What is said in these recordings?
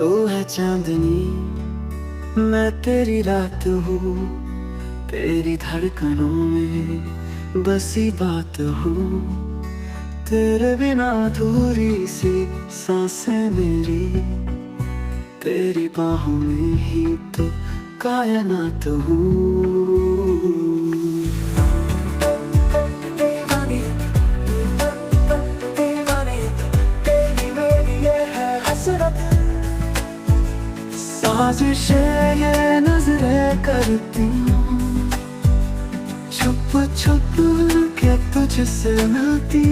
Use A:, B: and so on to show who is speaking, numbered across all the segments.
A: तो है चांदनी, मैं तेरी रात हूँ, तेरी धड़कनों में बसी बात हूँ। तेरे बिना अधूरी सी सांसें मेरी, तेरी बाहों में ही तो कायनात हूँ। साजिशें ये नजरें करती हूँ, छुप छुप के तुझसे मिलती।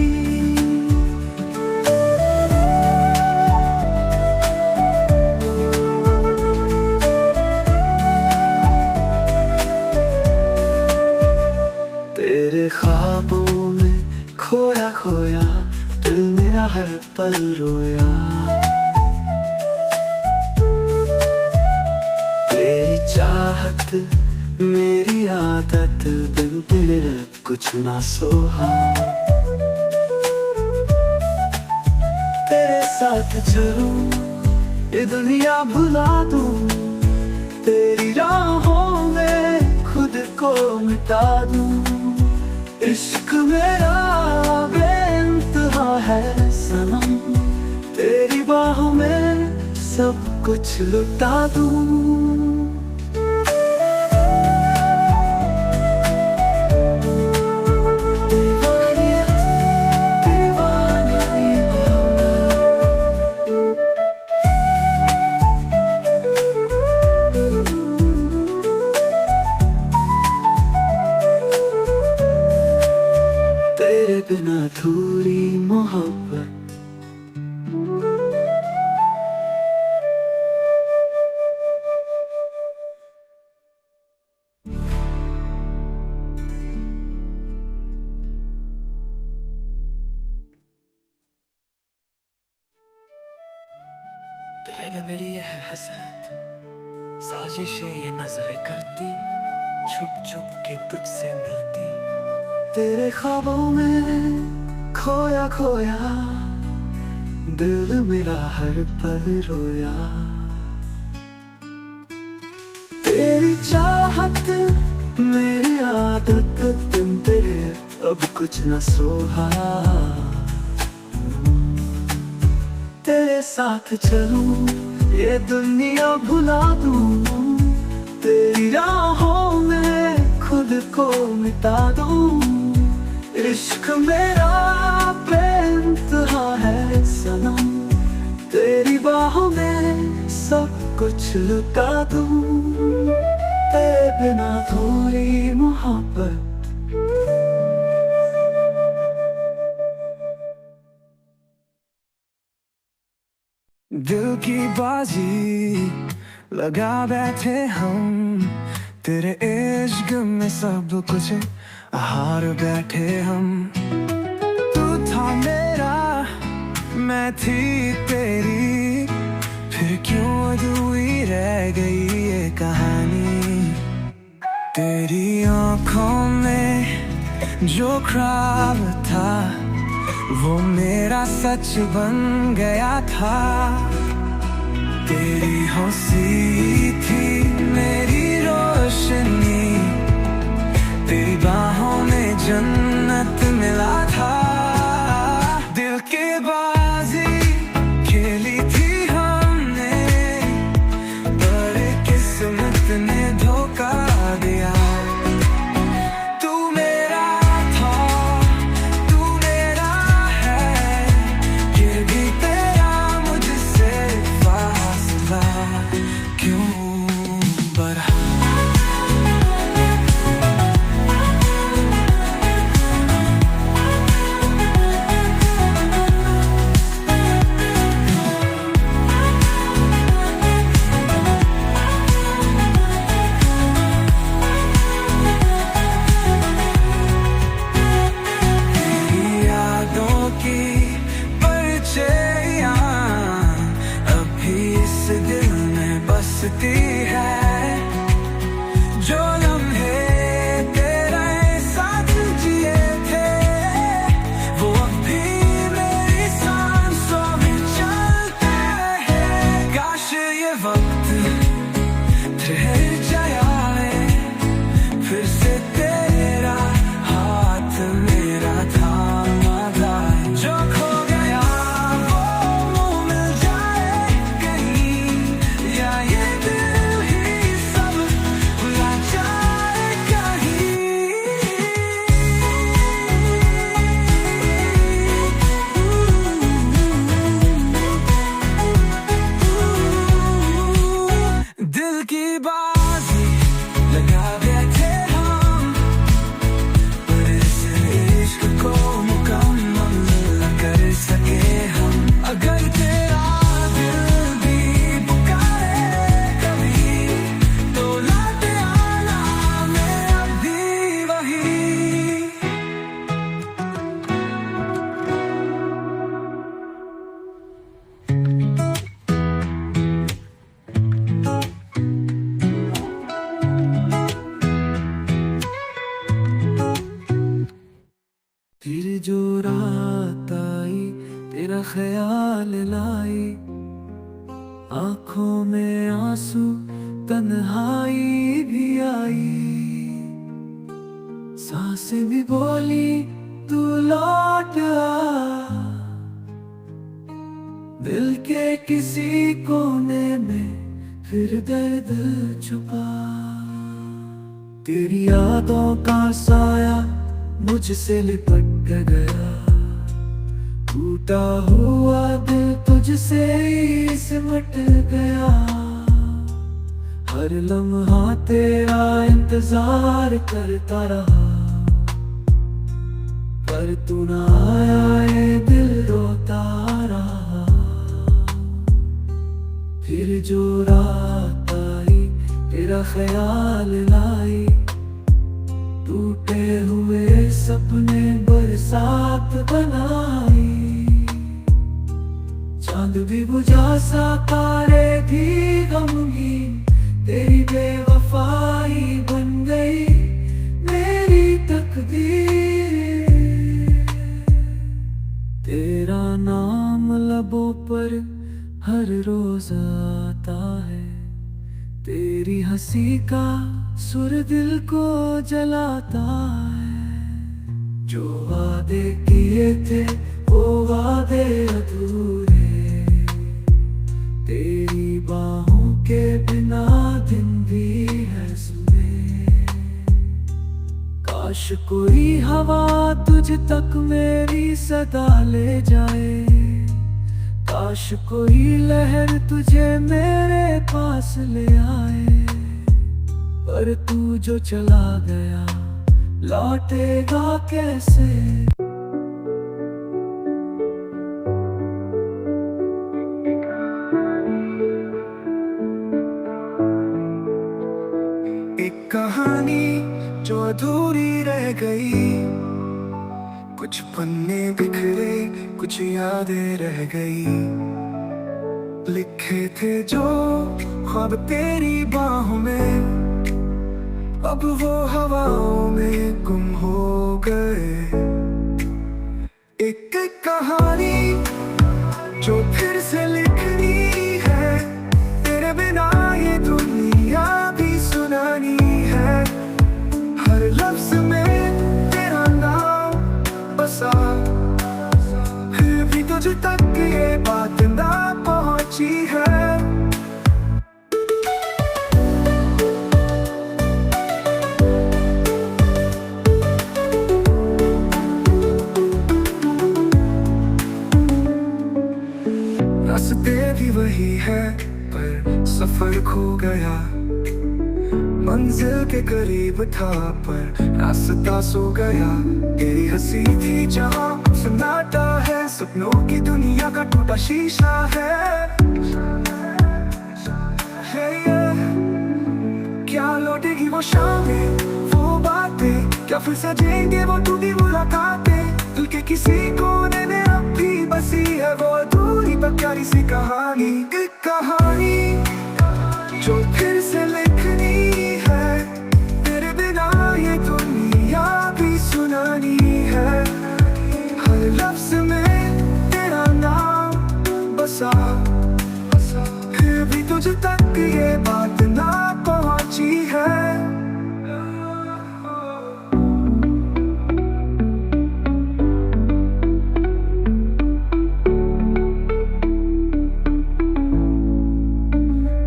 A: तेरे ख्वाबों में खोया खोया दिल मेरा हर पल रोया। चाहत मेरी आदत, बिन तेरे कुछ ना सोहा। तेरे साथ चलूं ये दुनिया भुला दूं, तेरी राहों में खुद को मिटा दूं। इश्क मेरा बेइंतहा है सनम, तेरी बाहों में सब कुछ लुटा दूं। तेरे बिना अधूरी मोहब्बत, तेरे मेरी ये है हसरत, साजिशें ये नजरें करती, छुप छुप के तुझसे मिलती। तेरे ख्वाबों में खोया खोया दिल मेरा हर पल रोया। तेरी चाहत मेरी आदत, बिन तेरे अब कुछ न सोहा। तेरे साथ चलूं ये दुनिया भुला दूं, तेरी राहों में खुद को मिटा दूं। इश्क मेरा बेइंतहा है सनम, तेरी बाहों में सब कुछ लुटा दूं। तेरे बिना थोड़ी मोहब्बत, दिल की बाजी लगा बैठे हम, तेरे इश्क में सब कुछ हार बैठे हम। तू था मेरा मैं थी तेरी, फिर क्यों अधूरी रह गई ये कहानी। तेरी आँखों में जो ख्वाब था, वो मेरा सच बन गया था। तेरी हंसी थी मेरी रोशनी, तेरी बाहों में जन्नत मिला था। दिल की बाजी खेली थी हमने, बड़े किस्मत ने धोखा दिया। तू मेरा था, तू मेरा है, ये भी तेरा मुझसे फासला क्यों बढ़ा। फिर जो रात आई तेरा ख्याल लाई, आंखों में आंसू तन्हाई भी आई, सांसें भी बोली तू लौट आ, दिल के किसी कोने में फिर दर्द छुपा। तेरी यादों का साया मुझसे लिपट गया, टूटा हुआ दिल तुझसे ही सिमट गया। हर लम्हा तेरा इंतजार करता रहा, पर तू ना आया, ये दिल रोता रहा। फिर जो रात आई तेरा ख्याल लाई, टूटे हुए सपने बरसात बनाई। चांद भी बुझा सा तारे भी गमगीन, तेरी बेवफाई बन गई मेरी तकदीर। तेरा नाम लबों पर हर रोज आता है, तेरी हंसी का सुर दिल को जलाता है। जो वादे किए थे वो वादे अधूरे, तेरी बाहों के बिना दिन भी है सुने। काश कोई हवा तुझ तक मेरी सदा ले जाए, काश कोई लहर तुझे मेरे पास ले आए। पर तू जो चला गया लौटेगा कैसे। एक कहानी जो अधूरी रह गई, कुछ पन्ने बिखरे कुछ यादें रह गई। लिखे थे जो ख्वाब तेरी बाहों में, अब वो हवाओं में गुम हो गए। एक एक कहानी जो फिर से लिखनी है, तेरे बिना ये दुनिया भी सुनानी है। हर लफ्ज में तेरा नाम बसा, फिर भी तुझ तक ये बात ना पहुंची है। रास्ते भी वही है पर सफर खो गया, मंजिल के करीब था पर रास्ता सो गया। तेरी हंसी थी जहाँ सन्नाटा है, सपनों की दुनिया का टूटा शीशा है। क्या लौटेगी वो शामें, वो बातें, क्या फिर सजेंगे वो टूटी मुलाकातें। दिल के किसी कोने में अब भी बसी है वो अधूरी पर प्यारी सी कहानी। एक कहानी जो फिर से लिखनी है, तेरे बिना ये दुनिया भी सुनानी है। हर लफ्ज में तेरा नाम बसा, फिर भी तुझ तक ये बात ना पहुंची है।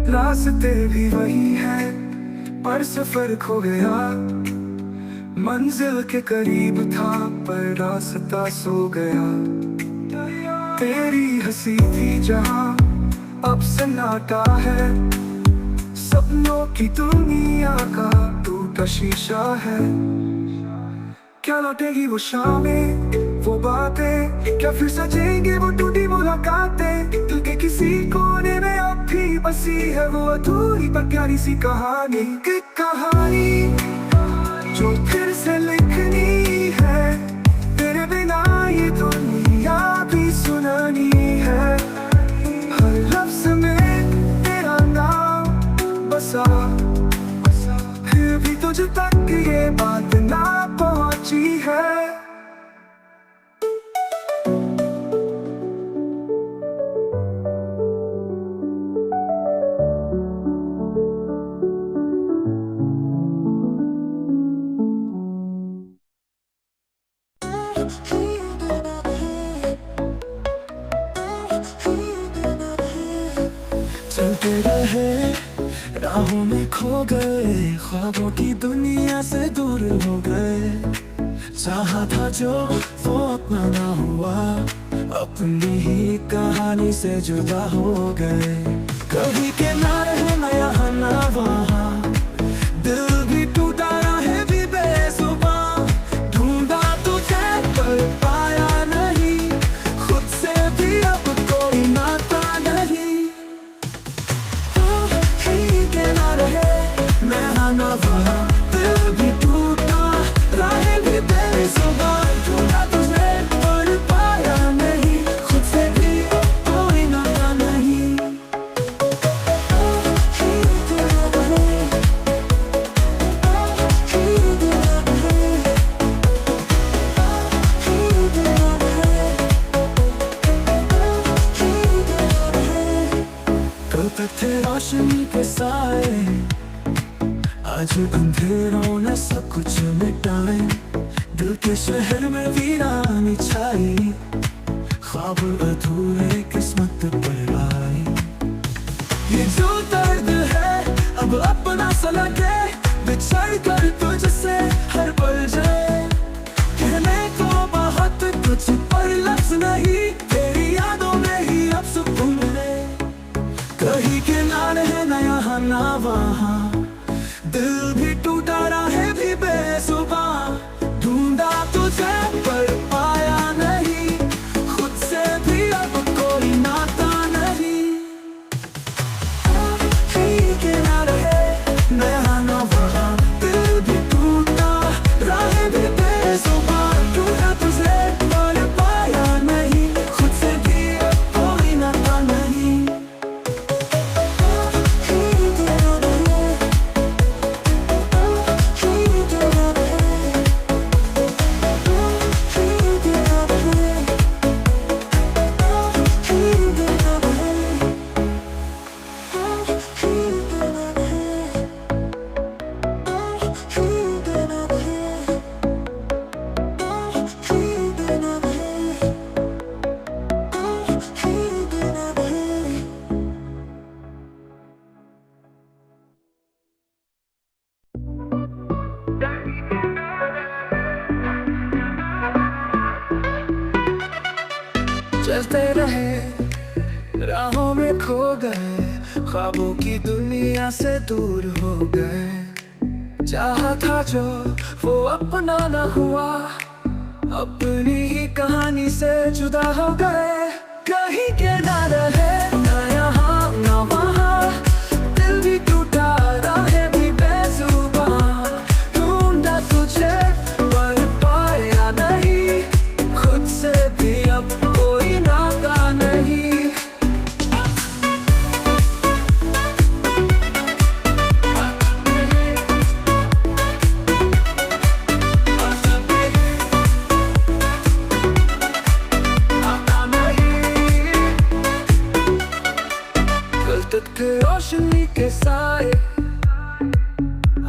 A: रास्ते भी वही है पर सफर खो गया, मंजिल के करीब था पर रास्ता सो गया। तेरी हंसी थी जहाँ अब सन्नाटा है, सपनों की दुनिया का टूटा शीशा है। क्या लौटेगी वो शामें, वो बातें, क्या फिर सजेंगे वो टूटी मुलाकातें। दिल के किसी कोने में अब भी बसी है वो अधूरी पर प्यारी सी कहानी। एक कहानी जो फिर से लिखनी है, तेरे बिना ये दुनिया भी सुनानी है। हर लफ्ज में तेरा नाम बसा, फिर भी तुझ तक ये बात ना पहुंची है। चलते रहे राहों में खो गए, ख्वाबों की दुनिया से दूर हो गए। चाहा था जो वो अपना ना हुआ, अपनी ही कहानी से जुदा हो गए। कभी के ना रहे ना यहाँ ना वहाँ, दिल भी टूटा है भी बेजुबान। ढूंढा तुझे पर पाया नहीं, खुद से भी अब कोई नाता नहीं। ना रहे मैं ना वहाँ, दिल भी टूटा राहें भी बेजुबान। ढूंढा तुझे पर पाया नहीं, खुद से भी कोई नाता नहीं। कल तक थे रोशनी के साए, आज अंधेरों ने सब कुछ मिटाए। दिल के शहर में वीरानी छाई, ख्वाब अधूरे किस्मत पर आए। ये जो दर्द है अब अपना सा लगे, बिछड़ कर तुझसे हर पल जाए। कहने को बहुत कुछ पर लफ्ज नहीं, तेरी यादों में ही अब सुकून मिले। कहीं के ना रहे ना यहाँ ना वहाँ, दिल भी टूटा राहें भी बेजुबान। ढूंढा तुझे पर पाया नहीं, खुद से भी अब कोई नाता नहीं। कहीं के ना रहे ना यहाँ ना वहाँ, दिल भी टूटा राहें भी बेजुबान। ढूंढा तुझे पर पाया नहीं, खुद से भी अब कोई नाता नहीं। चलते रहे राहों में खो गए, ख्वाबों की दुनिया से दूर हो गए। चाहा था जो वो अपना ना हुआ, अपनी ही कहानी से जुदा हो गए। कहीं के ना रहे ना यहाँ ना वहाँ, दिल भी टूटा राहें भी बेजुबान। ढूंढा तुझे पर पाया नहीं, खुद से भी अब कोई नाता नहीं। कल तक थे रोशनी के साए,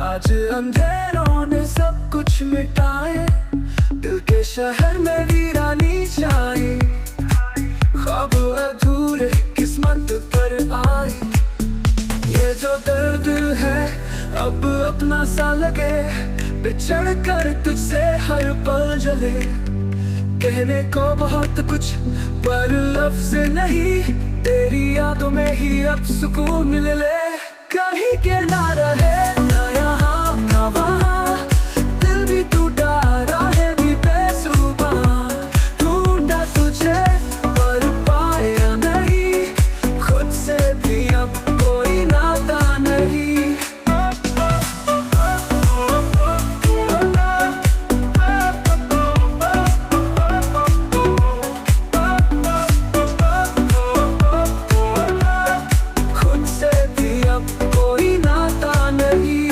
A: आज अंधेरों ने सब कुछ मिटाए। दिल के शहर में वीरानी छाई, ख्वाब अधूरे किस्मत पर आए। ये जो दर्द है अब अपना सा लगे, बिछड़ कर तुझसे हर पल जले। कहने को बहुत कुछ पर लफ्ज नहीं, तेरी यादों में ही अब सुकून मिले। कहीं के ना रहे ना यहाँ ना वहाँ, दिल भी टूटा राहें भी बेजुबान। ढूंढा तुझे पर पाया नहीं, खुद से भी अब कोई नाता नहीं। खुद से भी अब कोई नाता नहीं।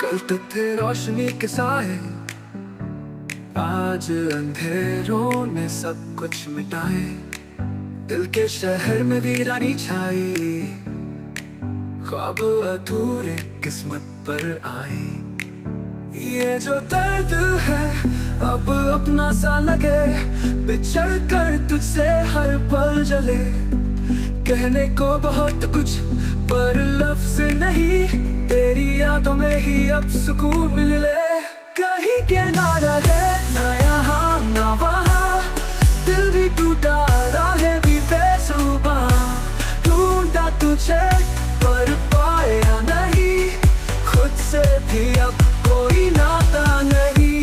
A: कल तक थे रोशनी के साए, आज अंधेरों ने सब कुछ मिटाए, दिल के शहर में वीरानी छाई, ख्वाब अधूरे किस्मत पर आए। ये जो दर्द है अब अपना सा लगे, बिछड़ कर तुझसे हर पल जले। कहने को बहुत कुछ पर लफ्ज नहीं, तेरी यादों में ही अब सुकून मिले। कहीं के ना रहे ना यहाँ ना वहाँ, दिल भी टूटा राहें भी बेसुबा। ढूंढा तुझे पर पाया नहीं, खुद से भी अब कोई नाता नहीं।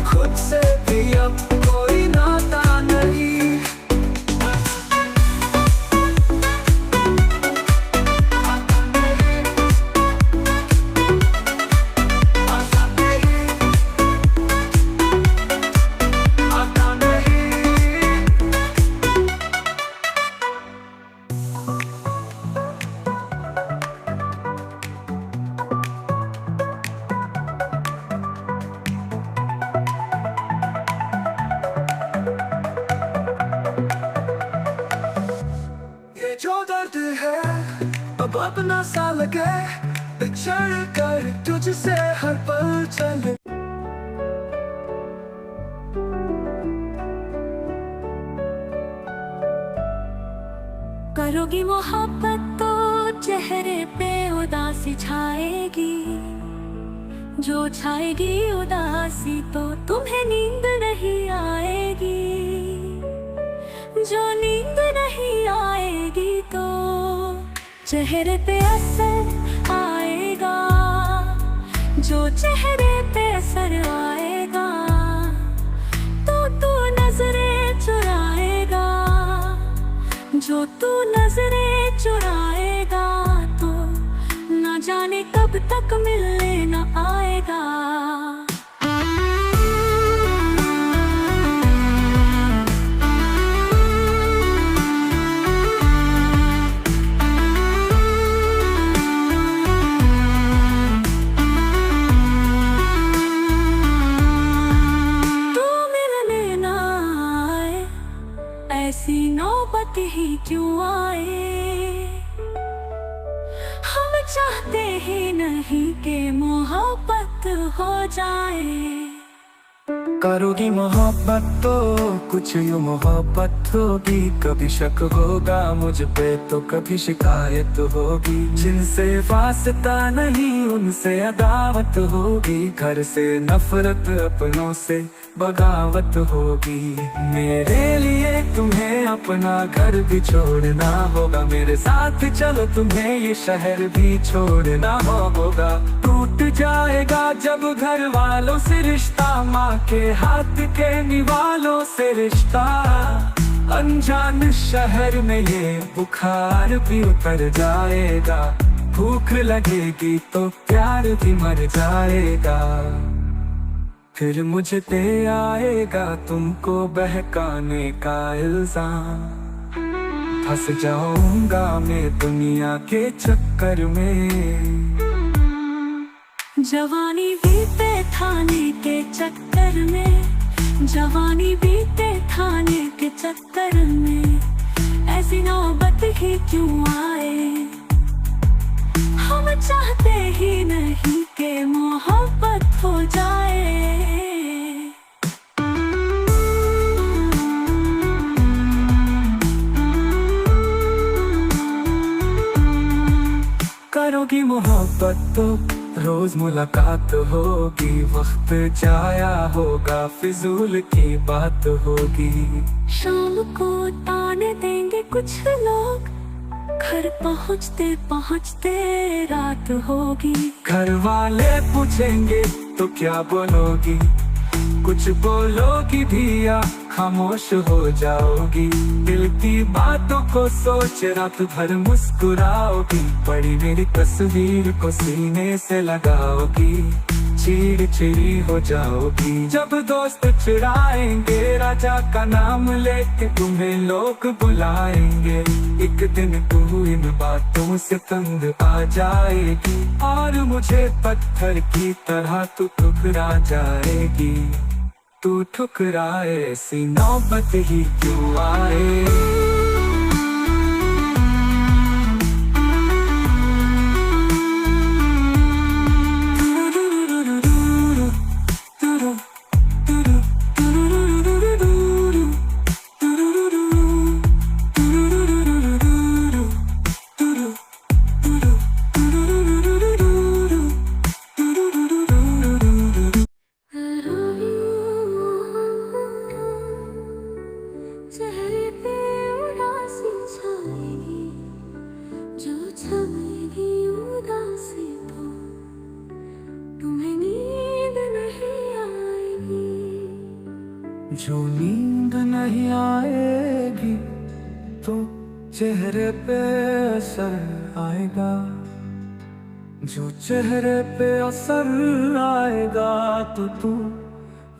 A: खुद से भी अब कोई नाता नहीं। ये जो दर्द है अब अपना सा लगे, बिछड़ कर तुझसे हर पल चले।
B: करोगी मोहब्बत तो चेहरे पे उदासी छाएगी, जो छाएगी उदासी तो तुम्हें नींद नहीं आएगी। जो नींद नहीं आएगी तो चेहरे पे असर आएगा, जो चेहरे पे असर आएगा तो तू नजरें चुराएगा। जो तू नजरें चुराएगा तो न जाने कब तक मिलने न आएगा। ऐसी नौबत ही क्यों आए, हम चाहते ही नहीं कि मोहब्बत हो जाए।
A: करोगी मोहब्बत तो कुछ यूं मोहब्बत होगी, कभी शक होगा मुझ पे तो कभी शिकायत होगी। जिनसे वास्ता नहीं उनसे अदावत होगी, घर से नफरत अपनों से बगावत होगी। मेरे लिए तुम्हें अपना घर भी छोड़ना होगा, मेरे साथ चलो तुम्हें ये शहर भी छोड़ना होगा। टूट जाएगा जब घर वालों से रिश्ता, माँ के हाथ के निवालों से रिश्ता। अनजान शहर में ये बुखार भी उतर जाएगा, भूख लगेगी तो प्यार भी मर जाएगा। फिर मुझे पे आएगा तुमको बहकाने का इल्जाम, फंस जाऊंगा मैं दुनिया के चक्कर में।
B: जवानी बीते थाने के चक्कर में, जवानी बीते थाने के चक्कर में, ऐसी नौबत ही क्यों आए। हम चाहते ही नहीं कि मोहब्बत हो जाए।
A: करोगी मोहब्बत तो रोज मुलाकात होगी, वक्त जाया होगा फिजूल की बात होगी।
B: शाम को ताने देंगे कुछ लोग, घर पहुँचते पहुँचते रात होगी।
A: घर वाले पूछेंगे तो क्या बोलोगी, कुछ बोलोगी भी या खामोश हो जाओगी। दिल की बातों को सोच रात भर मुस्कुराओगी, पड़ी मेरी तस्वीर को सीने से लगाओगी। चिड़ी हो जाओगी। जब दोस्त चिढ़ाएंगे राजा का नाम लेके तुम्हें लोग बुलाएंगे। एक दिन तू इन बातों से तंग आ जाएगी और मुझे पत्थर की तरह तू ठुकरा जाएगी। तू ठुकराए ऐसी नौबत ही क्यों आए।
B: चेहरे पे उदासी छाएगी, जो छाएगी उदासी तो तुम्हें नींद नहीं आएगी।
A: जो नींद नहीं आएगी तो चेहरे पे असर आएगा। जो चेहरे पे असर आएगा तो तू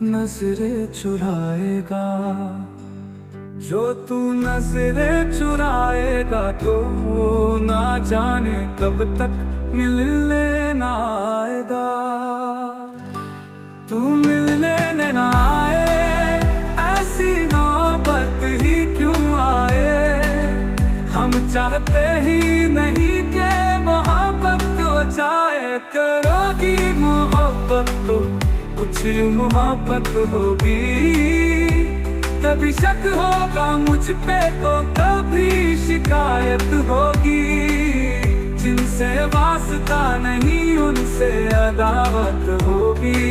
A: नजरें चुराएगा। जो तू नजरें चुराएगा तो ना जाने कब तक मिलने ना आएगा। तू मिलने ना आए ऐसी नौबत ही क्यों आए। हम चाहते ही नहीं कि मोहब्बत हो जाए। करोगी मोहब्बत तो कुछ मोहब्बत होगी। कभी शक होगा मुझ पे तो कभी शिकायत होगी। जिनसे वास्ता नहीं उनसे अदावत होगी।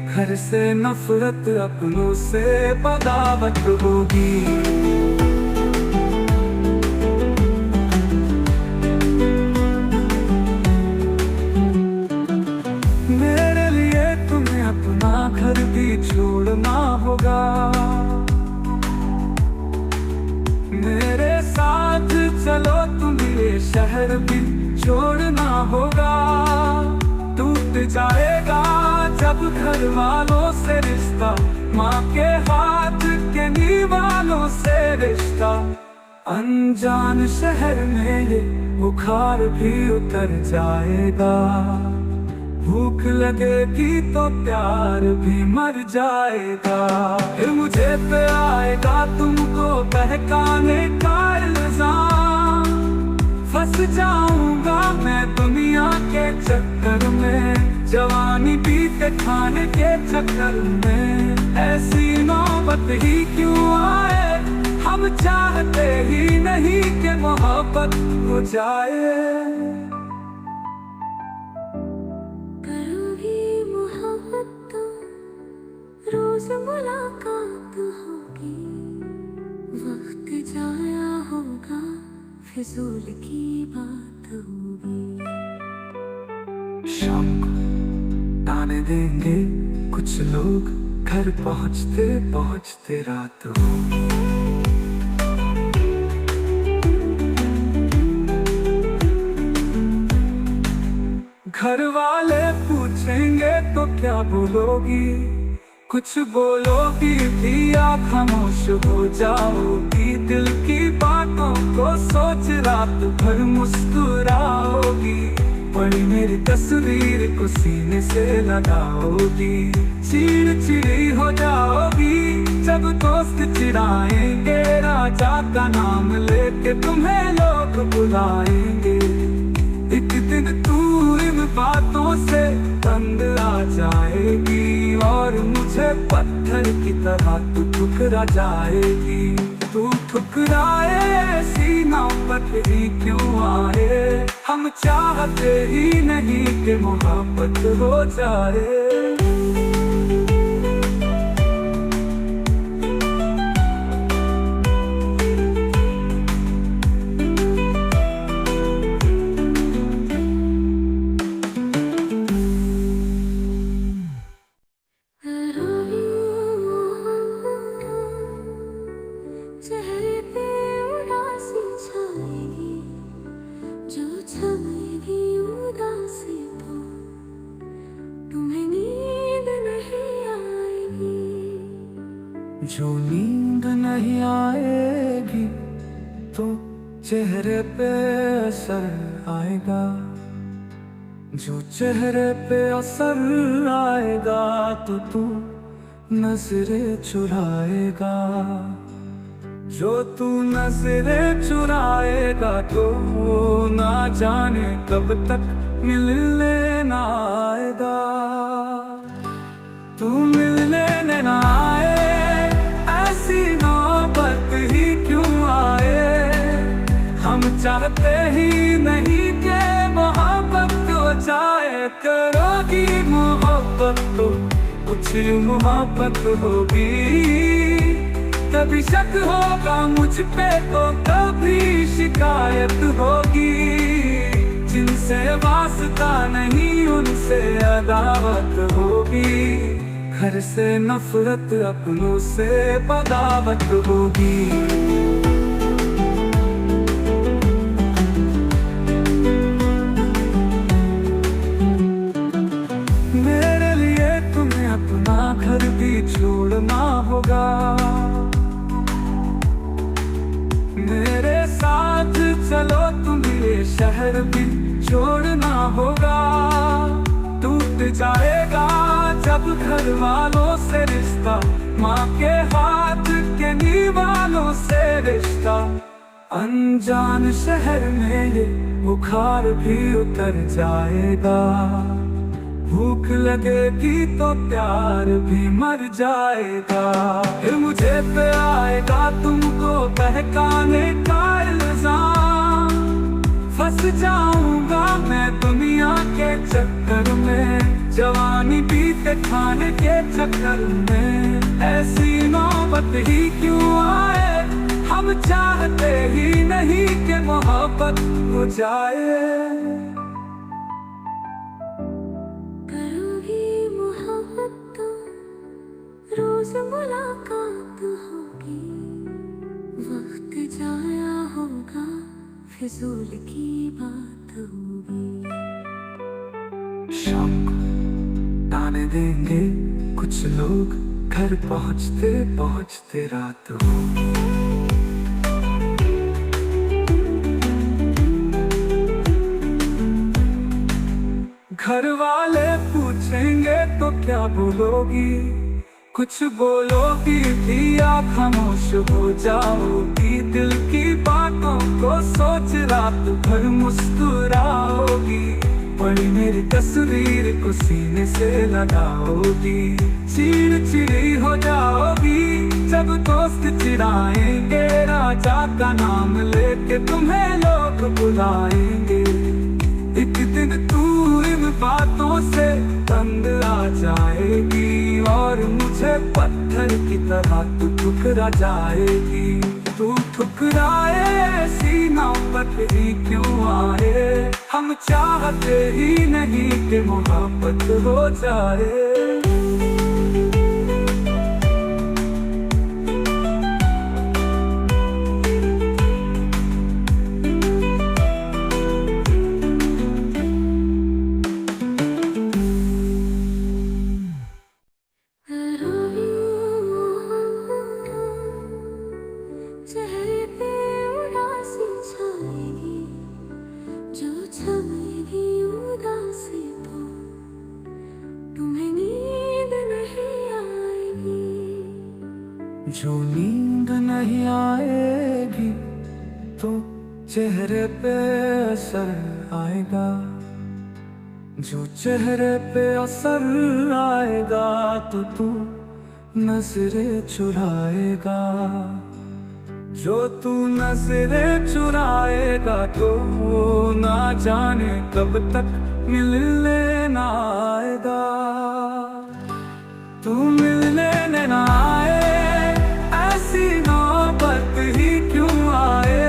A: घर से नफरत अपनों से बगावत होगी। मेरे लिए तुम्हें अपना घर भी छोड़ना होगा। मेरे साथ चलो तुम्हें शहर भी छोड़ना होगा। टूट जाएगा जब घर वालों से रिश्ता, माँ के हाथ के निवालों से रिश्ता। अनजान शहर में ये बुखार भी उतर जाएगा। भूख लगेगी तो प्यार भी मर जाएगा। फिर मुझे पे आएगा तुमको बहकाने का इल्जाम। फंस जाऊंगा मैं दुनिया के चक्कर में। जवानी बीते खाने के चक्कर में। ऐसी नौबत ही क्यों आए। हम चाहते ही नहीं कि मोहब्बत हो जाए।
B: रोज मुलाकात होगी, वक्त जाया होगा, फिजूल की बात होगी।
A: शाम को ताने देंगे कुछ लोग, घर पहुँचते पहुँचते रात होगी। घर वाले पूछेंगे तो क्या बोलोगी। कुछ बोलोगी भी आप खामोश हो जाओगी। दिल की बातों को सोच रात भर मुस्कुराओगी। पड़ी मेरी तस्वीर को सीने से लगाओगी। चिड़ी हो जाओगी जब दोस्त चिढ़ाएंगे। राजा का नाम लेके तुम्हें लोग बुलाएंगे। एक दिन तू इन बातों से तंग आ जाएगी और मुझे पत्थर की तरह तू ठुकरा जाएगी। तू ठुकराए ऐसी नौबत ही क्यों आए। हम चाहते ही नहीं कि मोहब्बत हो जाए।
B: चेहरे पे उदासी छाएगी, जो छाएगी उदासी तो तुम्हें
A: जो नींद नहीं आएगी तो चेहरे पे असर आएगा, जो चेहरे पे असर आएगा तो तू नजरें चुराएगा, जो तू नजरें चुराएगा तो ना जाने कब तक मिलने ना आएगा। तू मिलने ना आए, ऐसी नौबत ही क्यों आए। हम चाहते ही नहीं कि मोहब्बत हो जाए, करोगी मोहब्बत तो कुछ मोहब्बत होगी। कभी शक होगा मुझ पे तो कभी शिकायत होगी। जिनसे वास्ता नहीं उनसे अदावत होगी। घर से नफरत अपनों से बगावत होगी। मेरे लिए तुम्हें अपना घर भी छोड़ना होगा, मेरे साथ चलो तुम्हें ये शहर भी छोड़ना होगा। टूट जाएगा जब घर वालों से रिश्ता, माँ के हाथ के निवालों से रिश्ता। अनजान शहर में ये बुखार भी उतर जाएगा। भूख लगेगी तो प्यार भी मर जाएगा। फिर मुझे पे आएगा तुमको बहकाने का इल्जाम। फंस जाऊंगा मैं दुनिया के चक्कर में, जवानी बीते खाने के चक्कर में। ऐसी नौबत ही क्यों आए, हम चाहते ही नहीं कि मोहब्बत हो जाए।
B: रोज मुलाकात होगी, वक्त जाया होगा, फिजूल की बात होगी।
A: शाम को ताने देंगे कुछ लोग, घर पहुंचते पहुंचते रात होगी। घर वाले पूछेंगे तो क्या बोलोगी, कुछ बोलोगी भी या खामोश हो जाओगी। दिल की बातों को सोच रात भर मुस्कुराओगी। बड़ी मेरी तस्वीर को सीने से लगाओगी। चिड़चिड़ी हो जाओगी जब दोस्त चिढ़ाएंगे। राजा का नाम लेके तुम्हें लोग बुलाएंगे। एक दिन तू इन बातों से तंग आ जाएगी और मुझे पत्थर की तरह तू ठुकरा जाएगी। तू ठुकराए ऐसी नौबत ही क्यों आए, हम चाहते ही नहीं कि मोहब्बत हो जाए।
B: चेहरे पे उदासी छाएगी, जो छाएगी उदासी तो तुम्हें नींद नहीं आएगी।
A: जो नींद नहीं आएगी तो चेहरे पे असर आएगा, जो चेहरे पे असर आएगा तो तू नजरें चुराएगा, जो तू नजरें चुराएगा तो ना जाने कब तक मिलने ना आएगा। तू मिलने ना आए, ऐसी नौबत ही क्यों आए।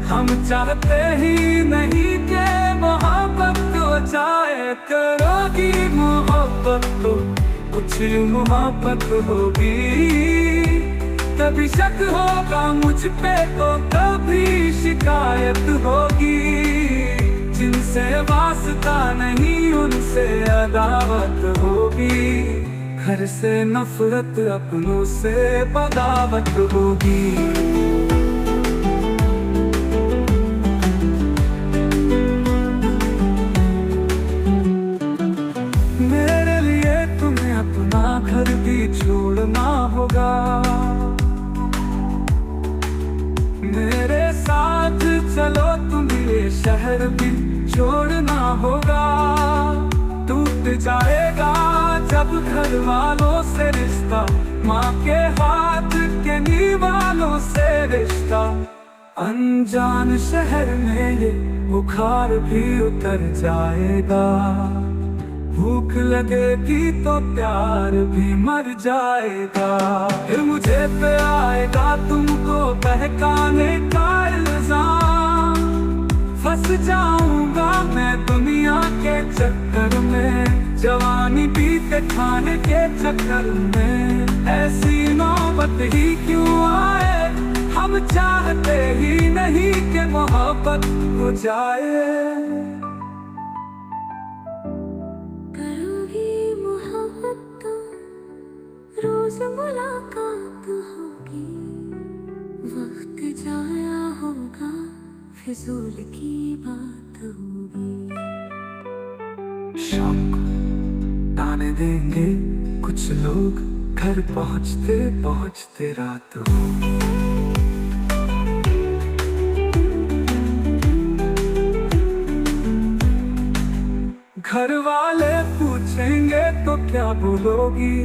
A: हम चाहते ही नहीं कि मोहब्बत हो जाए, करोगी मोहब्बत तो कुछ मोहब्बत होगी। कभी शक होगा मुझ पे तो कभी शिकायत होगी। जिनसे वास्ता नहीं उनसे अदावत होगी। घर से नफरत अपनों से बगावत होगी। मेरे लिए तुम्हें अपना घर भी छोड़ना होगा, मेरे साथ चलो तुम्हें शहर भी छोड़ना होगा। टूट जाएगा जब घर वालों से रिश्ता, माँ के हाथ के निवालों से रिश्ता। अनजान शहर में ये बुखार भी उतर जाएगा, भूख लगेगी तो प्यार भी मर जाएगा। फिर मुझे पे आएगा तुमको बहकाने का इल्जाम, फंस जाऊंगा मैं दुनिया के चक्कर में, जवानी बीते खाने के चक्कर में। ऐसी नौबत ही क्यों आए, हम चाहते ही नहीं कि मोहब्बत हो जाए।
B: रोज मुलाकात होगी, वक्त जाया होगा, फिजूल की बात होगी।
A: शाम को ताने देंगे कुछ लोग, घर पहुँचते पहुँचते रात होगी। घर वाले पूछेंगे तो क्या बोलोगी,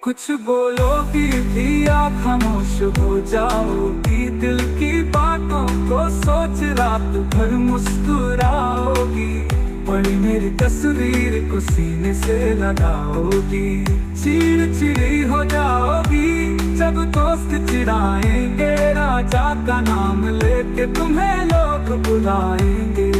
A: कुछ बोलोगी भी या खामोश हो जाओगी। दिल की बातों को सोच रात भर मुस्कुराओगी, बड़ी मेरी तस्वीर को सीने से लगाओगी। चिड़चिड़ी हो जाओगी जब दोस्त चिढ़ाएंगे, राजा का नाम लेके तुम्हें लोग बुलाएंगे।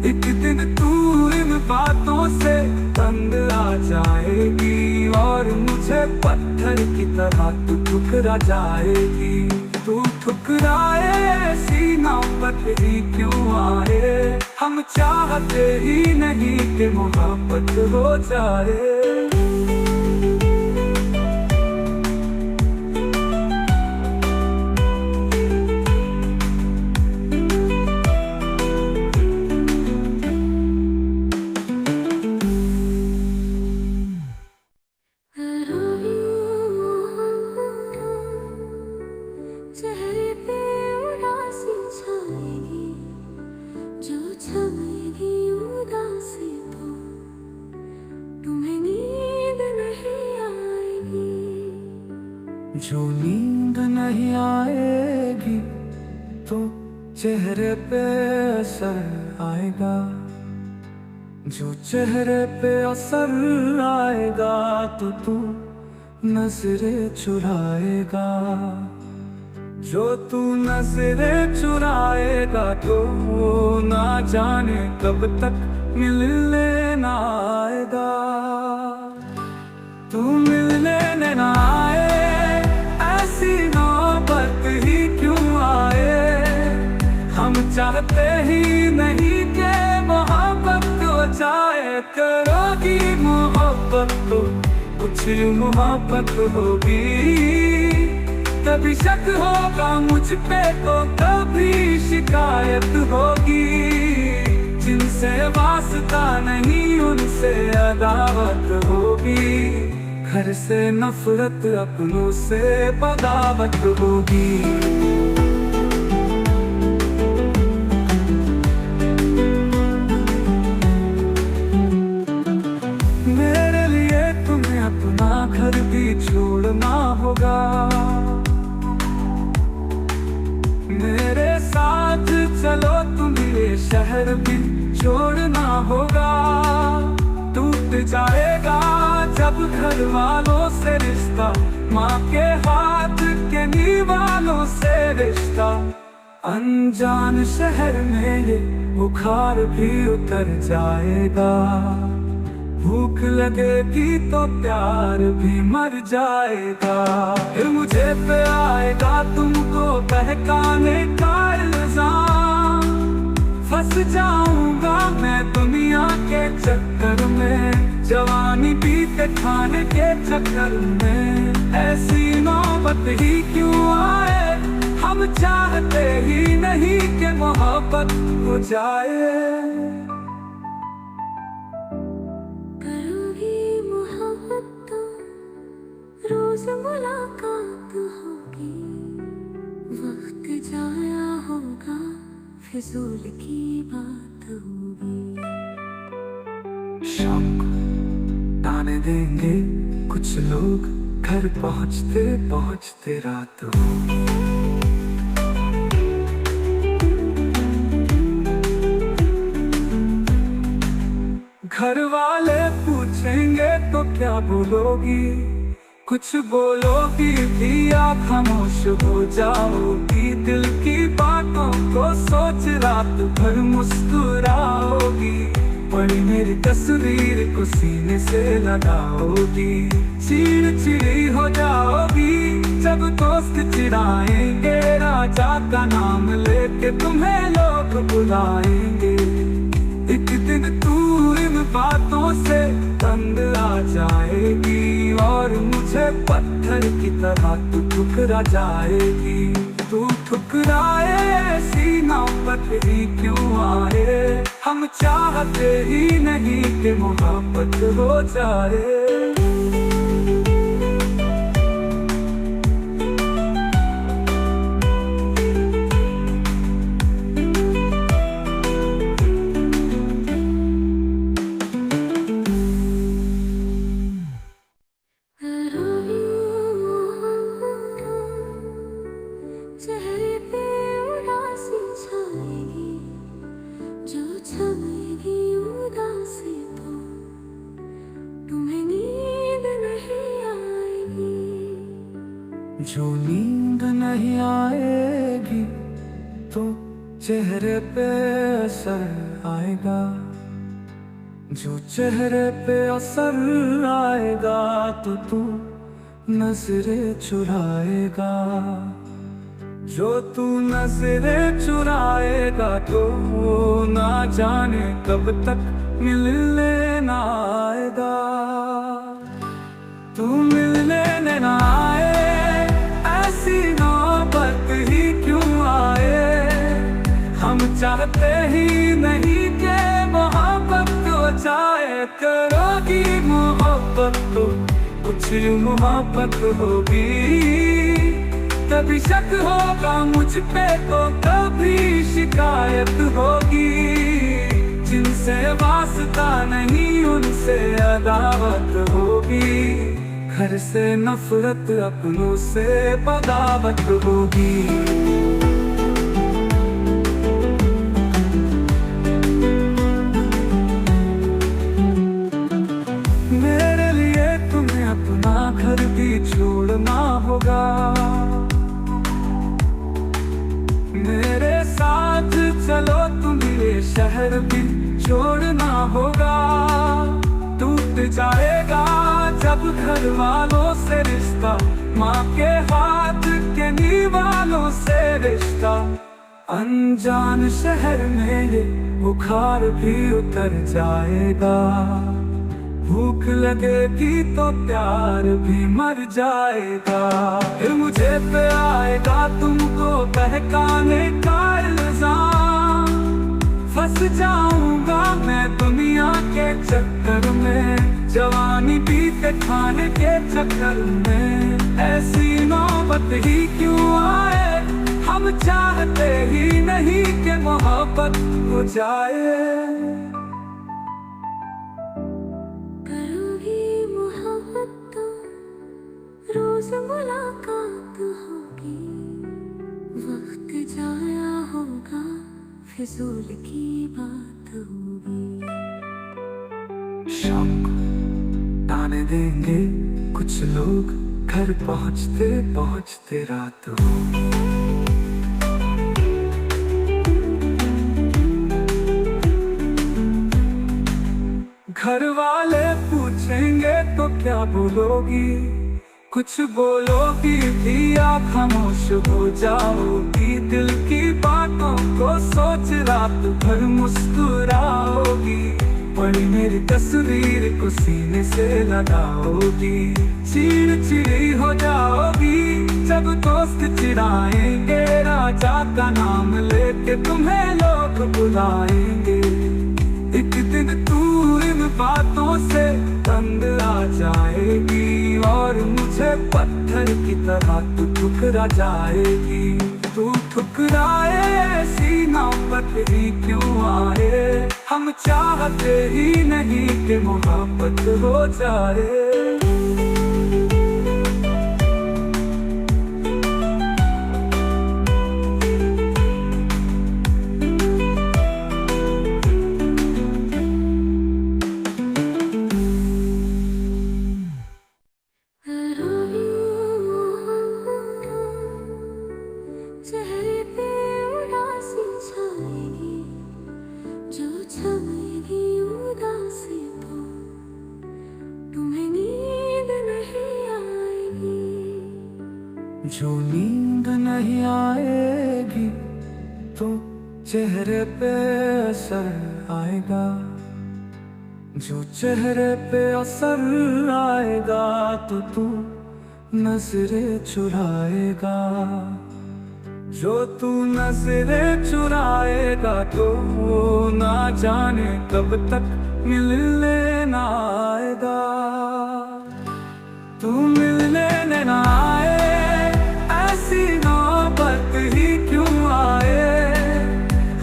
A: एक दिन तू इन बातों से तंग आ जाएगी, और मुझे पत्थर की तरह तू ठुकरा जाएगी। तू ठुकराए ऐसी नौबत ही क्यों आए, हम चाहते ही नहीं कि मोहब्बत हो जाए।
B: चेहरे पे उदासी छाएगी, जो छाएगी उदासी तो तुम्हें नींद नहीं आएगी।
A: जो नींद नहीं आएगी तो चेहरे पे असर आएगा, जो चेहरे पे असर आएगा तो तू नजरें चुराएगा। जो तू नजरें चुराएगा तो ना जाने कब तक मिलने ना आएगा। तू मिलने ना आए, ऐसी नौबत ही क्यों आए, हम चाहते ही नहीं कि मोहब्बत हो जाए। करोगी मोहब्बत तो कुछ मोहब्बत होगी, कभी शक होगा मुझ पे तो कभी शिकायत होगी। जिनसे वास्ता नहीं उनसे अदावत होगी, घर से नफरत अपनों से बगावत होगी। मेरे लिए तुम्हें अपना घर भी छोड़ना होगा, मेरे साथ चलो तुम्हें शहर भी छोड़ना होगा। टूट जाएगा जब घर वालों से रिश्ता, माँ के हाथ के निवालों से रिश्ता। अनजान शहर में ये बुखार भी उतर जाएगा, भूख लगेगी तो प्यार भी मर जाएगा। फिर मुझे पे आएगा तुमको बहकाने का इल्जाम, फंस जाऊंगा मैं दुनिया के चक्कर में, जवानी बीते खाने के चक्कर में ऐसी नौबत ही क्यों आए। हम चाहते ही नहीं कि मोहब्बत हो जाए।
B: करोगी मोहब्बत तो रोज मुलाकात होगी, वक्त जाया होगा फिजूल की बात होगी।
A: शाम को ताने देंगे कुछ लोग, घर पहुँचते पहुँचते रात होगी। घर वाले पूछेंगे तो क्या बोलोगी, कुछ बोलोगी भी आप खामोश हो जाओगी। दिल की बातों को सोच रात भर मुस्कुराओगी। पड़ी मेरी तस्वीर को सीने से लगाओगी। चिड़चिड़ी हो जाओगी जब दोस्त चिढ़ाएंगे। राजा का नाम लेके तुम्हें लोग बुलाएंगे। एक दिन तू इन बातों से तंग आ जाएगी और मुझे पत्थर की तरह तू ठुकरा जाएगी। तू ठुकराए ऐसी नौबत ही क्यों आए। हम चाहते ही नहीं कि मोहब्बत हो जाए।
B: चेहरे पे उदासी छाएगी, जो छाएगी उदासी तो तुम्हें नींद नहीं आएगी।
A: जो नींद नहीं आएगी तो चेहरे पे असर आएगा। जो चेहरे पे असर आएगा तो तू नजरें चुराएगा। जो तू नजरें चुराएगा तो ना जाने कब तक मिलने ना आएगा। तू मिलने ना आए ऐसी नौबत ही क्यों आए। हम चाहते ही नहीं कि मोहब्बत हो जाए। करोगी मोहब्बत तो कुछ मोहब्बत होगी। कभी शक होगा मुझ पे तो कभी शिकायत होगी। जिनसे वास्ता नहीं उनसे अदावत होगी। घर से नफरत अपनों से बगावत होगी। मेरे लिए तुम्हें अपना घर भी छोड़ना होगा। मेरे साथ चलो तुम्हें शहर भी छोड़ना होगा। टूट जाएगा जब घर वालों से रिश्ता, माँ के हाथ के निवालों से रिश्ता। अनजान शहर में बुखार भी उतर जाएगा। भूख लगेगी तो प्यार भी मर जाएगा। फिर मुझे पे आएगा तुमको बहकाने का इल्जाम। फंस जाऊंगा मैं दुनिया के चक्कर में। जवानी बीते खाने के चक्कर में ऐसी नौबत ही क्यों आए। हम चाहते ही नहीं कि मोहब्बत हो जाए।
B: रोज मुलाकात होगी, वक्त जाया होगा फिजूल की बात होगी।
A: शाम को ताने देंगे कुछ लोग, घर पहुँचते पहुँचते रात होगी। घर वाले पूछेंगे तो क्या बोलोगी, कुछ बोलोगी भी आप खामोश हो जाओगी। दिल की बातों को सोच रात भर मुस्कुराओगी। पड़ी मेरी तस्वीर को सीने से लगाओगी, चिड़चिड़ी हो जाओगी जब दोस्त चिढ़ाएंगे, राजा का नाम लेके तुम्हें लोग बुलाएंगे। एक दिन तू इन बातों से तंग आ जाएगी और मुझे पत्थर की तरह तू ठुकरा जाएगी। तू ठुकराए ऐसी नौबत ही क्यों आए, हम चाहते ही नहीं कि मोहब्बत हो जाए।
B: चेहरे पे उदासी छाएगी, जो छाएगी उदासी तो तुम्हें नींद नहीं आएगी।
A: जो नींद नहीं आएगी तो चेहरे पे असर आएगा, जो चेहरे पे असर आएगा तो तू नजरें चुराएगा, जो तू नजरें चुराएगा तो ना जाने कब तक मिलने ना आएगा। तू मिलने ना आए ऐसी नौबत ही क्यों आए,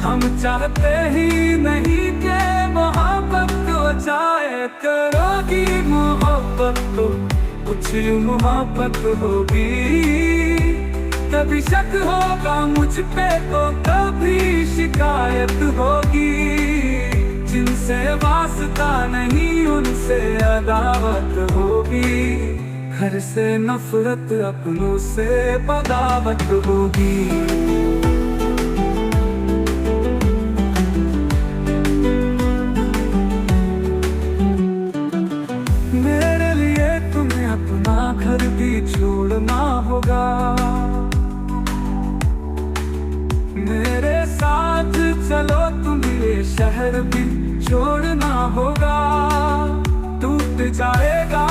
A: हम चाहते ही नहीं कि मोहब्बत हो जाए। करोगी मोहब्बत तो कुछ मोहब्बत होगी, कभी शक होगा मुझ पे तो कभी शिकायत होगी। जिनसे वास्ता नहीं उनसे अदावत होगी, घर से नफरत अपनों से बगावत होगी। मेरे लिए तुम्हें अपना घर भी छोड़ना होगा, मेरे साथ चलो तुम्हें शहर भी छोड़ना होगा। टूट जाएगा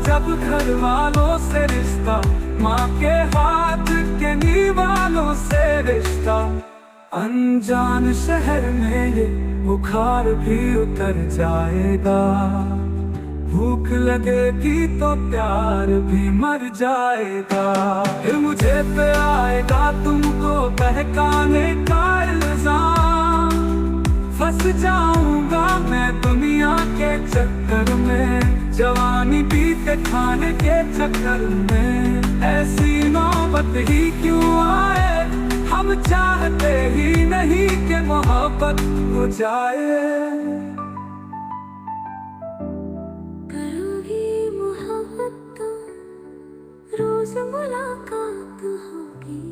A: जब घर वालों से रिश्ता, माँ के हाथ के नीवालों से रिश्ता। अनजान शहर में ये बुखार भी उतर जाएगा, भूख लगेगी तो प्यार भी मर जाएगा। फिर मुझे पे आएगा तुमको बहकाने का इल्जाम, फंस जाऊंगा मैं दुनिया के चक्कर में, जवानी बीते खाने के चक्कर में। ऐसी नौबत ही क्यों आए, हम चाहते ही नहीं कि मोहब्बत हो जाए।
B: रोज मुलाकात होगी,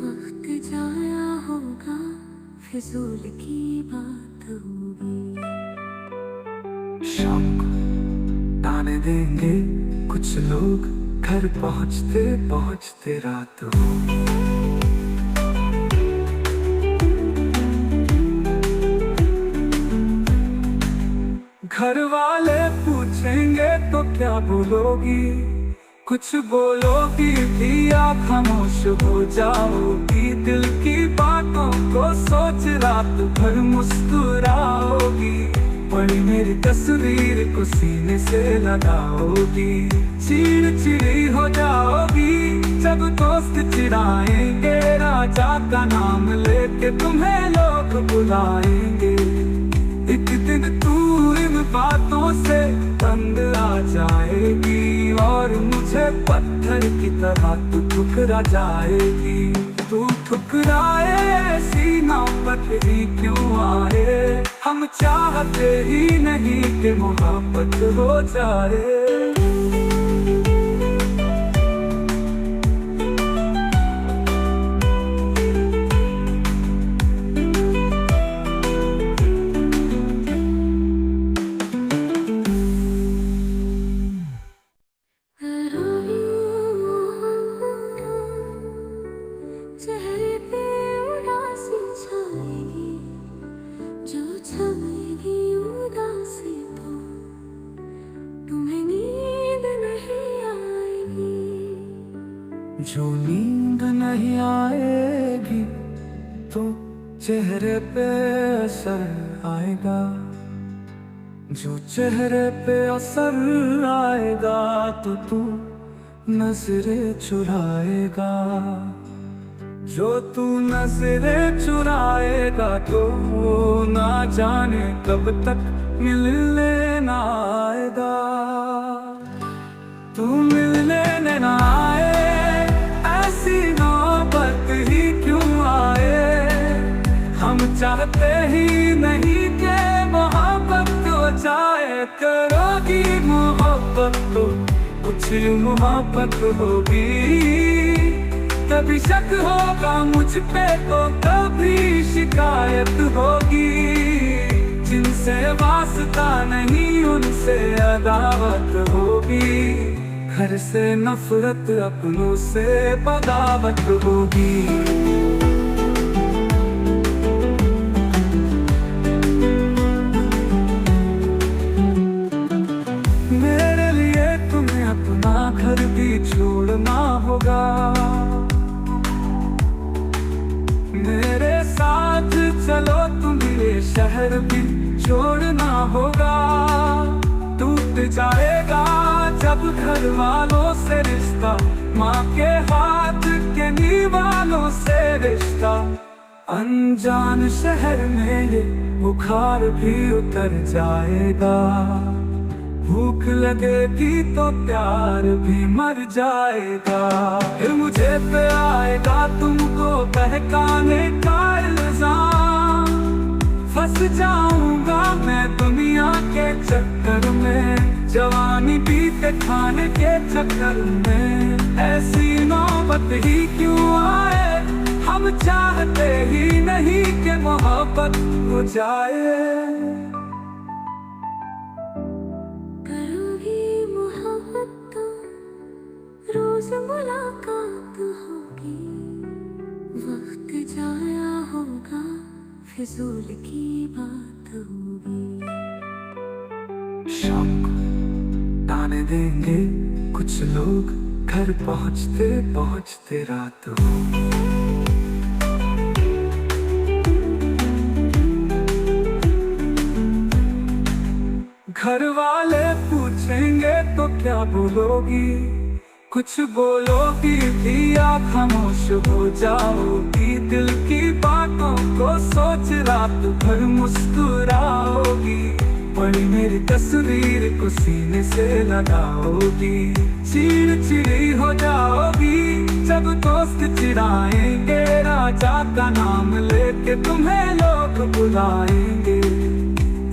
B: वक्त जाया होगा, फिजूल की बात होगी।
A: शाम को ताने देंगे कुछ लोग, घर पहुँचते पहुँचते रात होगी। घर वाले पूछेंगे तो क्या बोलोगी, कुछ बोलोगी भी आप खामोश हो जाओगी। दिल की बातों को सोच रात भर मुस्कुराओगी, पड़ी मेरी तस्वीर को सीने से लगाओगी। चिड़चिड़ी हो जाओगी जब दोस्त चिढ़ाएंगे, राजा का नाम लेके तुम्हें लोग बुलाएंगे। एक दिन तू इन बातों से तंग आ जाएगी और मुझे पत्थर की तरह तू ठुकरा जाएगी। तू ठुकराए ऐसी नौबत ही क्यों आए, हम चाहते ही नहीं कि मोहब्बत हो जाए।
B: चेहरे पे उदासी छाएगी, जो छाएगी
A: जो नींद नहीं आएगी तो चेहरे पे असर आएगा, जो चेहरे पे असर आएगा तो तू नजरें चुराएगा, जो तू नजरें चुराएगा तो ना जाने कब तक मिलने ना आएगा। तू मिलने ना आए, ऐसी नौबत ही क्यों आए। हम चाहते ही नहीं कि मोहब्बत हो जाए, करोगी मोहब्बत तो कुछ मोहब्बत होगी। कभी शक होगा मुझ पे तो कभी शिकायत होगी। जिनसे वास्ता नहीं उनसे अदावत होगी, घर से नफरत अपनों से बगावत होगी। मेरे लिए तुम्हें अपना घर भी छोड़ना होगा, मेरे साथ चलो तुम्हें शहर भी छोड़ना होगा। टूट जाएगा जब घर वालों से रिश्ता, माँ के हाथ के निवालों से रिश्ता। अनजान शहर में ये बुखार भी उतर जाएगा, भूख लगेगी तो प्यार भी मर जाएगा। फिर मुझे पे आएगा तुमको बहकाने का इल्जाम, फंस जाऊंगा मैं दुनिया के चक्कर में, जवानी बीते खाने के चक्कर में। ऐसी नौबत ही क्यों आए, हम चाहते ही नहीं कि मोहब्बत हो जाए।
B: रोज मुलाकात होगी, वक्त जाया होगा, फिजूल की बात होगी।
A: शाम को ताने देंगे कुछ लोग, घर पहुंचते पहुंचते रात होगी। घर वाले पूछेंगे तो क्या बोलोगी, कुछ बोलोगी भी या खामोश हो जाओगी। दिल की बातों को सोच रात भर मुस्कुराओगी, बड़ी मेरी तस्वीर को सीने से लगाओगी। चिड़चिड़ी हो जाओगी जब दोस्त चिढ़ाएंगे, राजा का नाम लेके तुम्हें लोग बुलाएंगे।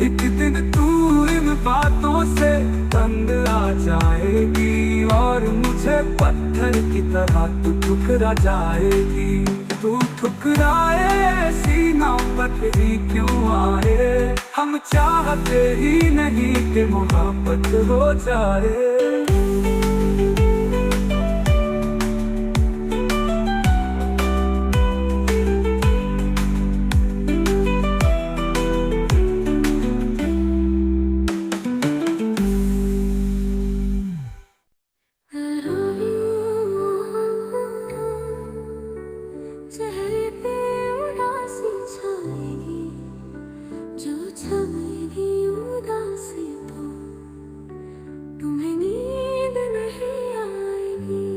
A: एक दिन तू इन बातों से तंग आ जाएगी, और मुझे पत्थर की तरह तू ठुकरा जाएगी। तू ठुकराए ऐसी नौबत ही क्यों आए, हम चाहते ही नहीं कि मोहब्बत हो जाए।
B: चेहरे पे उदासी छाएगी, जो छाएगी उदासी तो तुम्हें नींद नहीं आएगी।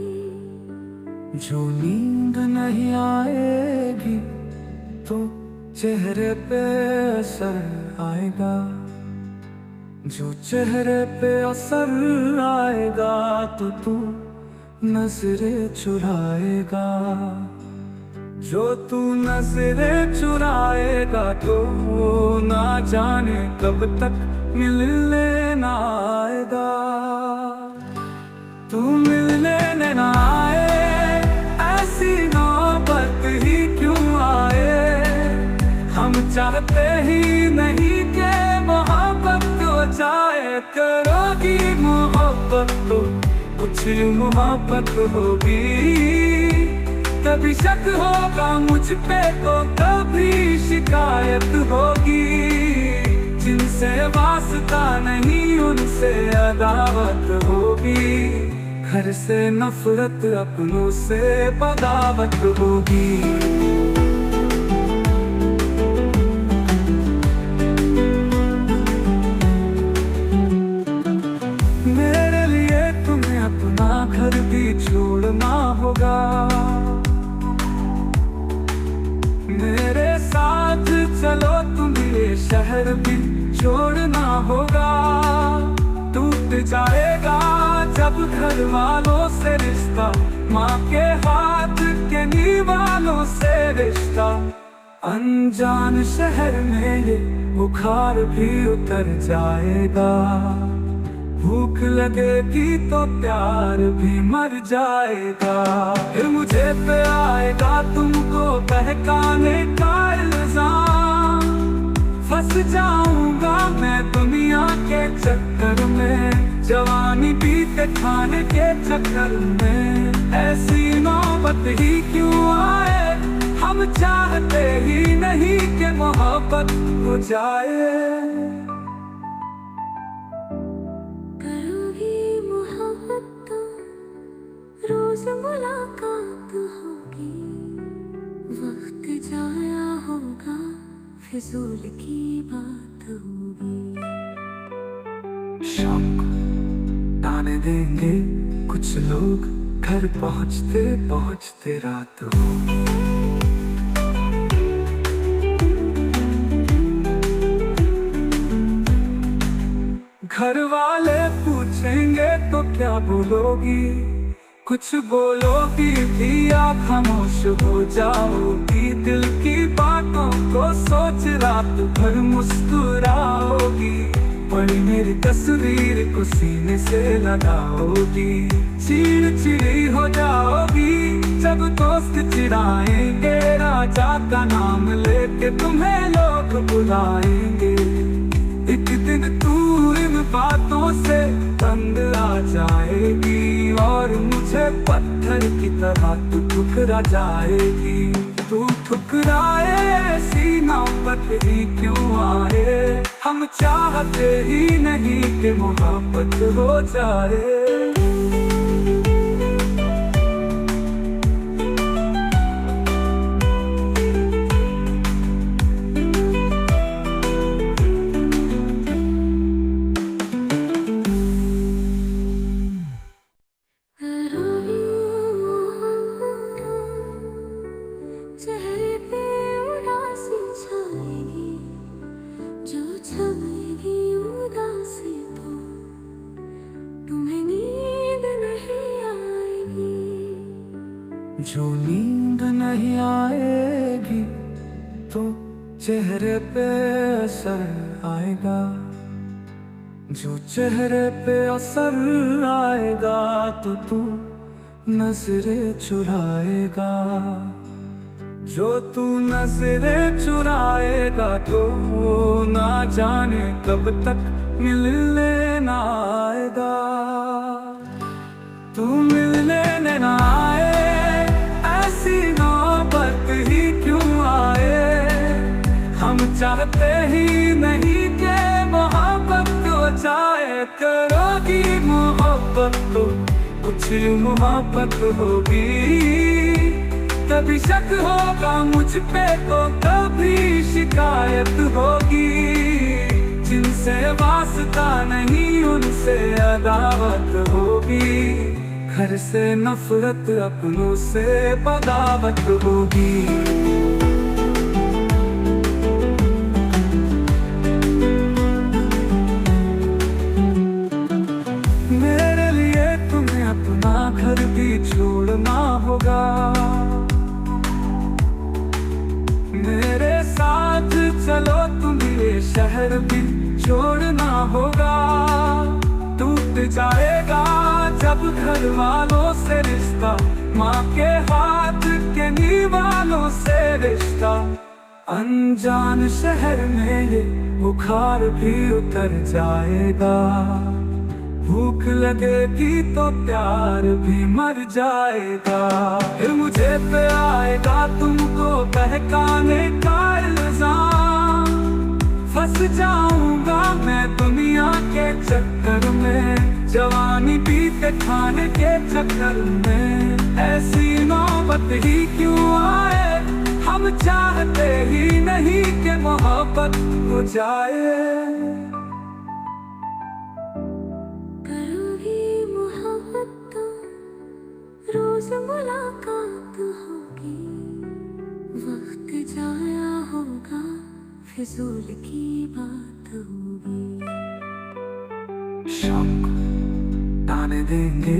A: जो नींद नहीं आएगी तो चेहरे पे असर आएगा, जो चेहरे पे असर आएगा तो तू नजरें चुराएगा, जो तू नजरें चुराएगा तो ना जाने कब तक मिलने ना आएगा। तू मिलने ना आए, ऐसी नौबत ही क्यों आए। हम चाहते ही नहीं कि मोहब्बत हो जाए, करोगी मोहब्बत तो कुछ मोहब्बत होगी। कभी शक होगा मुझ पे तो कभी शिकायत होगी। जिनसे वास्ता नहीं उनसे अदावत होगी, घर से नफरत अपनों से बगावत होगी। मेरे लिए तुम्हें अपना घर भी छोड़ना होगा, मेरे साथ चलो तुम्हें ये शहर भी छोड़ना होगा। टूट जाएगा जब घर वालों से रिश्ता, माँ के हाथ के निवालों से रिश्ता। अनजान शहर में ये बुखार भी उतर जाएगा, भूख लगेगी तो प्यार भी मर जाएगा। फिर मुझे पे आएगा तुमको बहकाने का इल्जाम, फंस जाऊंगा मैं दुनिया के चक्कर में, जवानी बीते खाने के चक्कर में। ऐसी नौबत ही क्यों आए, हम चाहते ही नहीं कि मोहब्बत हो जाए।
B: रोज मुलाकात होगी, वक्त जाया होगा, फिजूल की बात होगी।
A: शाम को ताने देंगे कुछ लोग, घर पहुँचते पहुँचते रात हो। घर वाले पूछेंगे तो क्या बोलोगी, कुछ बोलोगी भी आप खामोश हो जाओगी। दिल की बातों को सोच रात भर मुस्कुराओगी, पड़ी मेरी तस्वीर को सीने से लगाओगी। चिड़चिड़ी हो जाओगी जब दोस्त चिढ़ाएंगे, राजा का नाम लेके तुम्हें लोग बुलाएंगे। एक दिन तू इन बातों से तंग आ जाएगी, और मुझे पत्थर की तरह तू ठुकरा जाएगी। तू ठुकराए ऐसी नौबत ही क्यों आए, हम चाहते ही नहीं कि मोहब्बत हो जाए।
B: चेहरे पे उदासी छाएगी, जो छाएगी उदासी तो तुम्हें नींद नहीं आएगी।
A: जो नींद नहीं आएगी तो चेहरे पे असर आएगा, जो चेहरे पे असर आएगा तो तू नजरें चुराएगा। जो तू नजरें चुराएगा तो ना जाने कब तक मिलने ना आएगा। तू मिलने ना आए, ऐसी नौबत ही क्यों आए, हम चाहते ही नहीं कि मोहब्बत हो जाए। करोगी मोहब्बत तो कुछ मोहब्बत होगी, कभी शक होगा मुझ पे तो कभी शिकायत होगी। जिनसे वास्ता नहीं उनसे अदावत होगी, घर से नफरत अपनों से बगावत होगी। मेरे लिए तुम्हें अपना घर भी छोड़ना होगा, मेरे साथ चलो तुम्हें ये शहर भी छोड़ना होगा। टूट जाएगा जब घर वालों से रिश्ता, माँ के हाथ के निवालों से रिश्ता। अनजान शहर में ये बुखार भी उतर जाएगा, भूख लगेगी तो प्यार भी मर जाएगा। फिर मुझे पे आएगा तुमको बहकाने का इल्जाम, फंस जाऊंगा मैं दुनिया के चक्कर में, जवानी बीते खाने के चक्कर में, ऐसी नौबत ही क्यों आए, हम चाहते ही नहीं कि मोहब्बत हो जाए।
B: करोगी मोहब्बत तो रोज मुलाकात होगी, वक्त जाया होगा फिजूल की बात होगी।
A: शाम को ताने देंगे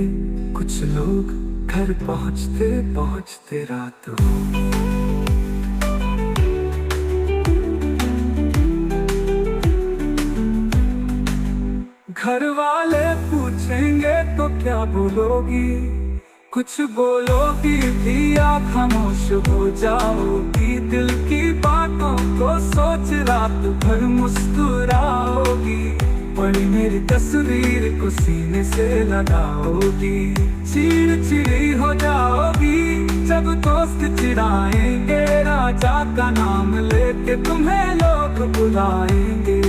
A: कुछ लोग, घर पहुंचते पहुंचते रात होगी। घर वाले पूछेंगे तो क्या बोलोगी, कुछ बोलोगी भी या खामोश हो जाओगी। दिल की बातों को सोच रात भर मुस्कुराओगी, पड़ी मेरी तस्वीर को सीने से लगाओगी। चिड़चिड़ी हो जाओगी जब दोस्त चिढ़ाएंगे, राजा का नाम लेके तुम्हें लोग बुलाएंगे।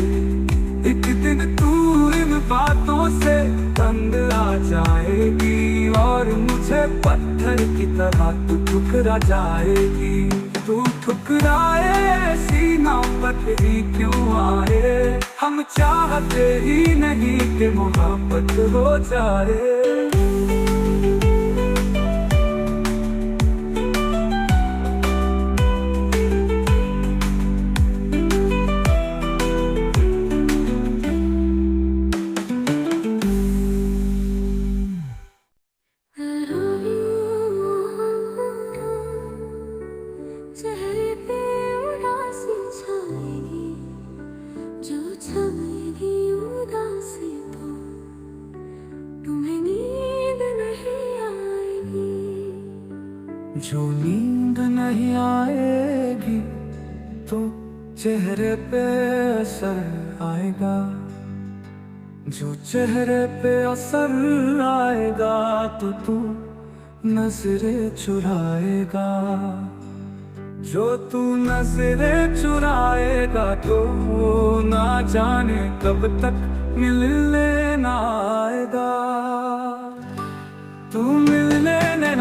A: एक दिन तू इन बातों से तंग आ जाएगी, और मुझे पत्थर की तरह तू ठुकरा जाएगी। तू ठुकराए ऐसी नौबत ही क्यों आए, हम चाहते ही नहीं कि मोहब्बत हो जाए।
B: चेहरे पे उदासी छाएगी, जो छाएगी उदासी तो तुम्हें नींद नहीं आएगी।
A: जो नींद नहीं आएगी तो चेहरे पे असर आएगा, जो चेहरे पे असर आएगा तो तू नजरें चुराएगा। जो तू नजरें चुराएगा तो ना जाने कब तक मिलने ना आएगा। तू मिलने